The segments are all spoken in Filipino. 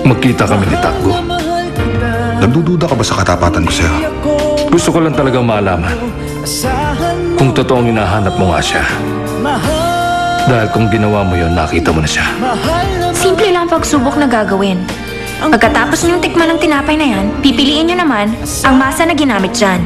magkita kami ni Takbo. Nagdududa ka ba sa katapatan ko sa'yo? Gusto ko lang talagang malaman kung totoong hinahanap mo nga siya. Dahil kung ginawa mo yon, nakita mo na siya. Simple lang pagsubok na gagawin. Pagkatapos niyong tikman ng tinapay na yan, pipiliin niyo naman ang masa na ginamit dyan.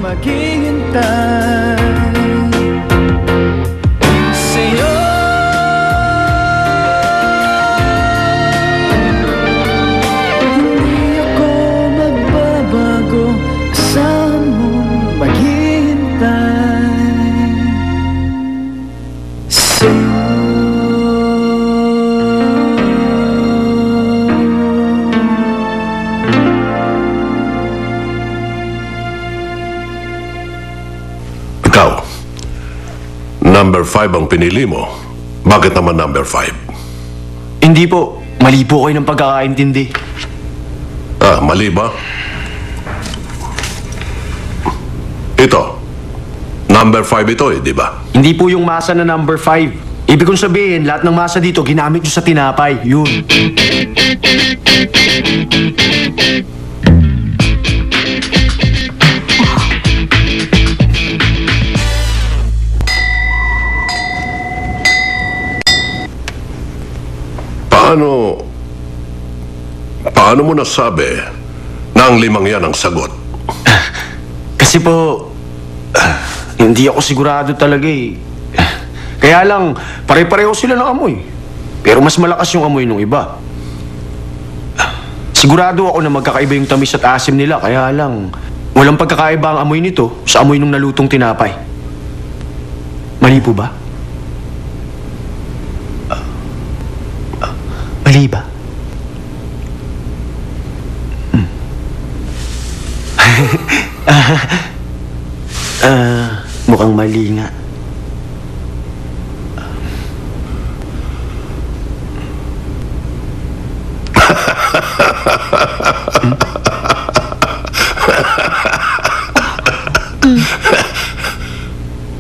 Number 5 ang pinili mo. Bakit naman number 5? Hindi po. Mali po kayo ng pagkakaintindi. Mali ba? Ito. Number 5 ito di ba? Hindi po yung masa na number 5. Ibig kong sabihin, lahat ng masa dito ginamit nyo sa tinapay. Yun. Paano mo nasabi na ang 5 yan ang sagot? Kasi po, hindi ako sigurado talaga eh. Kaya lang, pare-pareho sila ng amoy. Pero mas malakas yung amoy ng iba. Sigurado ako na magkakaiba yung tamis at asim nila. Kaya lang, walang pagkakaiba ang amoy nito sa amoy ng nalutong tinapay. Mali po ba? Mali ba? Mukhang mali nga.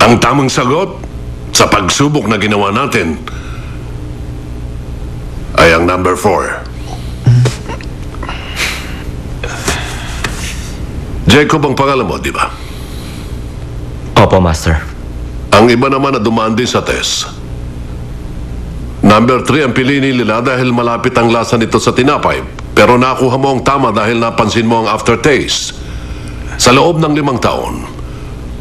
Ang tamang sagot sa pagsubok na ginawa natin ay ang number 4. Jacob ang pangalan mo, di ba? Opo, Master. Ang iba naman na dumaan din sa test. Number 3 ang pili nila dahil malapit ang lasa nito sa tinapay. Pero nakuha mo ang tama dahil napansin mo ang aftertaste. Sa loob ng 5 taon,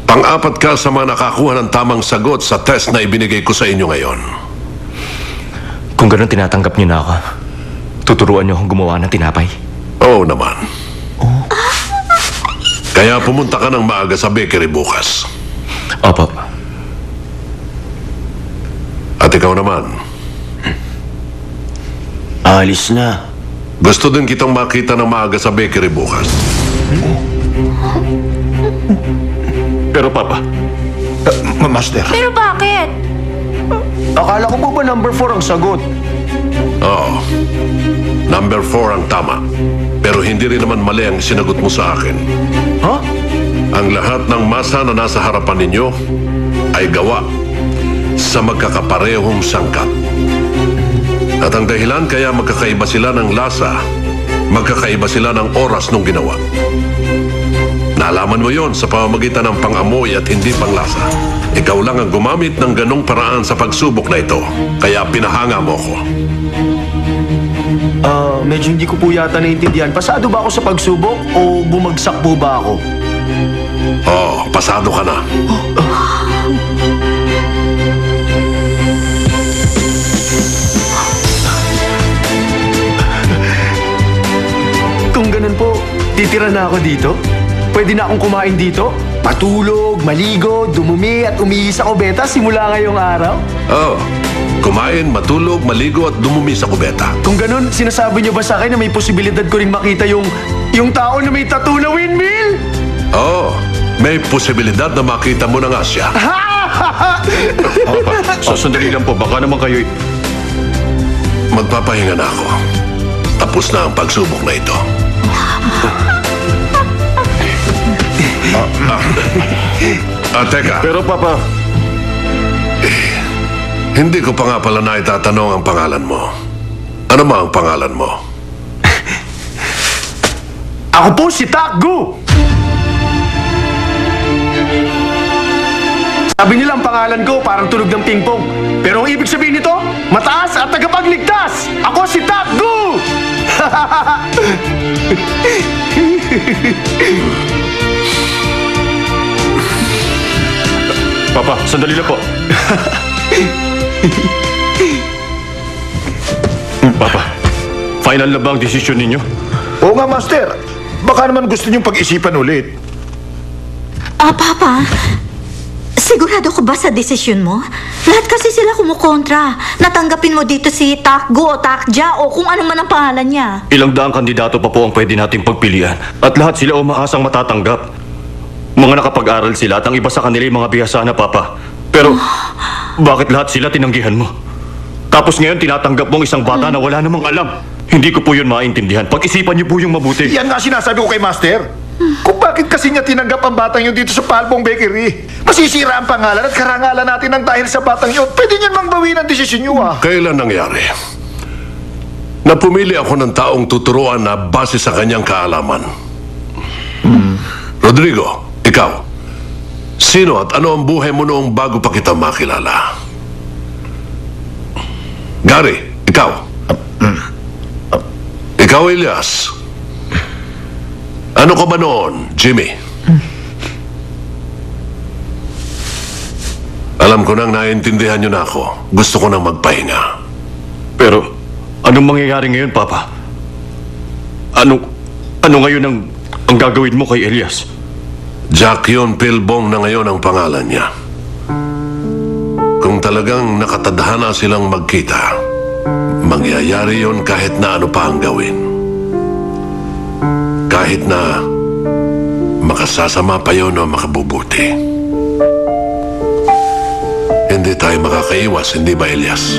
pang-4 ka sa mga nakakuha ng tamang sagot sa test na ibinigay ko sa inyo ngayon. Kung ganun tinatanggap niyo na ako, tuturuan niyo akong gumawa ng tinapay? Oo naman. Kaya pumunta ka ng maaga sa bakery bukas. Opo. At ikaw naman. Alis na. Gusto din kitang makita ng maaga sa bakery bukas. Pero Papa, Master. Pero bakit? Akala ko po ba number 4 ang sagot? Oo. Number 4 ang tama. Pero hindi rin naman mali ang sinagot mo sa akin. Ha? Ang lahat ng masa na nasa harapan ninyo ay gawa sa magkakaparehong sangkap. At ang dahilan kaya magkakaiba sila ng lasa, magkakaiba sila ng oras nung ginawa. Nalaman mo yon sa pamamagitan ng pang-amoy at hindi panglasa. Ikaw lang ang gumamit ng ganong paraan sa pagsubok na ito, kaya pinahanga mo ko. Medyo hindi ko po yata naiintindihan. Pasado ba ako sa pagsubok o bumagsak po ba ako? Oo, pasado ka na. Kung ganun po, titira na ako dito? Pwede na akong kumain dito? Matulog, maligo, dumumi at umihi sa kubeta simula ngayong araw? Oo. Kumain, matulog, maligo at dumumi sa kubeta. Kung ganun, sinasabi niyo ba sa akin na may posibilidad ko ring makita yung tao na may tattoo na windmill? Oo. May posibilidad na makita mo na nga siya. Sandali lang po, baka naman kayo... Magpapahinga na ako. Tapos na ang pagsubok na ito. Teka. Pero Papa... Hindi ko pa nga pala naitatanong ang pangalan mo. Ano ba ang pangalan mo? Ako po si Takgu! Sabi nila ang pangalan ko parang tunog ng pingpong. Pero ang ibig sabihin nito, mataas at tagapagligtas! Ako si Takgu! Papa, sandali lang po. Papa, final na ba ang desisyon ninyo? Oo nga, Master. Baka naman gusto niyong pag-isipan ulit. Papa, sigurado ko ba sa desisyon mo? Lahat kasi sila kumukontra. Natanggapin mo dito si Takgu o Takja o kung ano man ang pangalan niya. Ilang daang kandidato pa po ang pwede nating pagpilian. At lahat sila umaasang matatanggap. Mga nakapag-aral sila at ang iba sa kanila yung mga bihasa na, Papa. Pero, bakit lahat sila tinanggihan mo? Tapos ngayon tinatanggap mong isang bata na wala namang alam. Hindi ko po yun maintindihan. Pag-isipan niyo po yung mabuti. Yan nga sinasabi ko kay Master. Kung bakit kasi niya tinanggap ang batang yun dito sa Palbong Bakery. Masisira ang pangalan at karangalan natin ng dahil sa batang yun. Pwede niyan mang bawin ang desisyon niyo, ah. Kailan nangyari? Napumili ako ng taong tuturuan na base sa kanyang kaalaman. Rodrigo, ikaw. Sino at ano ang buhay mo noong bago pa kita makilala? Gary, ikaw. Ikaw, Elias. Ano ka ba noon, Jimmy? Alam ko nang naiintindihan niyo na ako. Gusto ko nang magpahinga. Pero, anong mangyayari ngayon, Papa? Ano ngayon ang gagawin mo kay Elias? Jack Yon Pilbong na ngayon ang pangalan niya. Kung talagang nakatadhana silang magkita, mangyayari yon kahit na ano pa ang gawin. Kahit na makasasama pa yon o makabubuti. Hindi tayo makakaiwas, hindi ba, Elias?